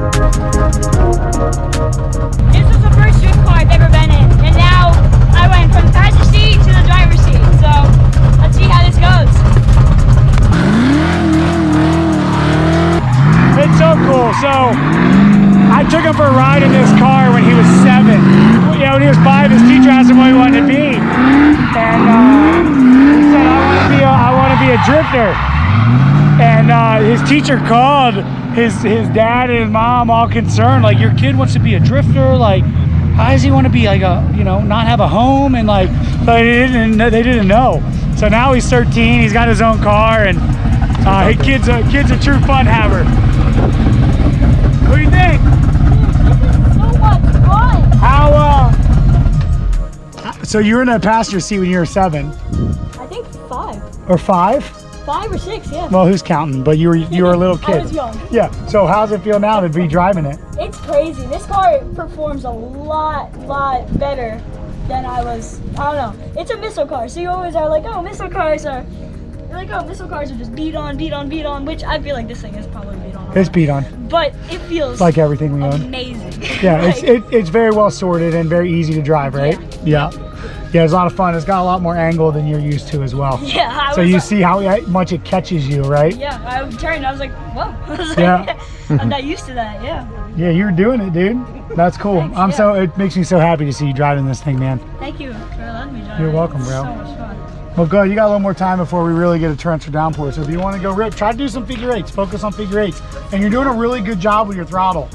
This was the first drift car I've ever been in, and now I went from the passenger seat to the driver's seat. So let's see how this goes. It's so cool. So I took him for a ride in this car when he was 7. You know, when he was 5, his teacher asked him what he wanted to be, and he said, "I want to be a drifter." And his teacher called his dad and his mom, all concerned, like, "Your kid wants to be a drifter. Like, how does he want to be like a, you know, not have a home?" And like, they didn't know. So now he's 13. He's got his own car, and kid's a true fun haver. What do you think? So much fun. How so you were in a passenger seat when you were 7? I think 5. Or 5? 5 or 6, yeah. Well, who's counting? But you were a little kid. I was young. Yeah. So how's it feel now to be driving it? It's crazy. This car performs a lot better than I was. I don't know. It's a missile car, so you always are like, oh, missile cars are. You're like, oh, missile cars are just beat on, which I feel like this thing is probably beat on. It's beat on. But it feels like everything we own. Amazing. Yeah, like, it's very well sorted and very easy to drive, right? Yeah. Yeah, it's a lot of fun. It's got a lot more angle than you're used to as well. Yeah. So you see how much it catches you, right? Yeah, I turned. I was like, whoa. I was yeah. Like, I'm not used to that. Yeah. Yeah, you're doing it, dude. That's cool. Thanks, It makes me so happy to see you driving this thing, man. Thank you for letting me drive. You're welcome, bro. So much fun. Well, good. You got a little more time before we really get a transfer downpour. So if you want to go rip, try to do some figure 8s. Focus on figure 8s. And you're doing a really good job with your throttle.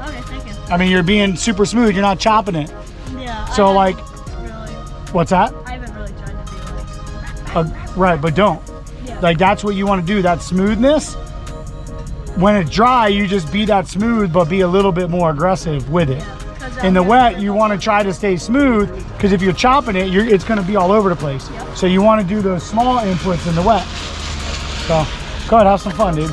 Okay, thank you. I mean, you're being super smooth. You're not chopping it. Yeah. So like, really, what's that? I haven't really tried to be like. Right, but don't. Yeah. Like, that's what you want to do. That smoothness. When it's dry, you just be that smooth, but be a little bit more aggressive with it. Yeah, in the wet, you want to try to stay smooth, because if you're chopping it, it's going to be all over the place. Yep. So you want to do those small inputs in the wet. So go ahead, have some fun, dude.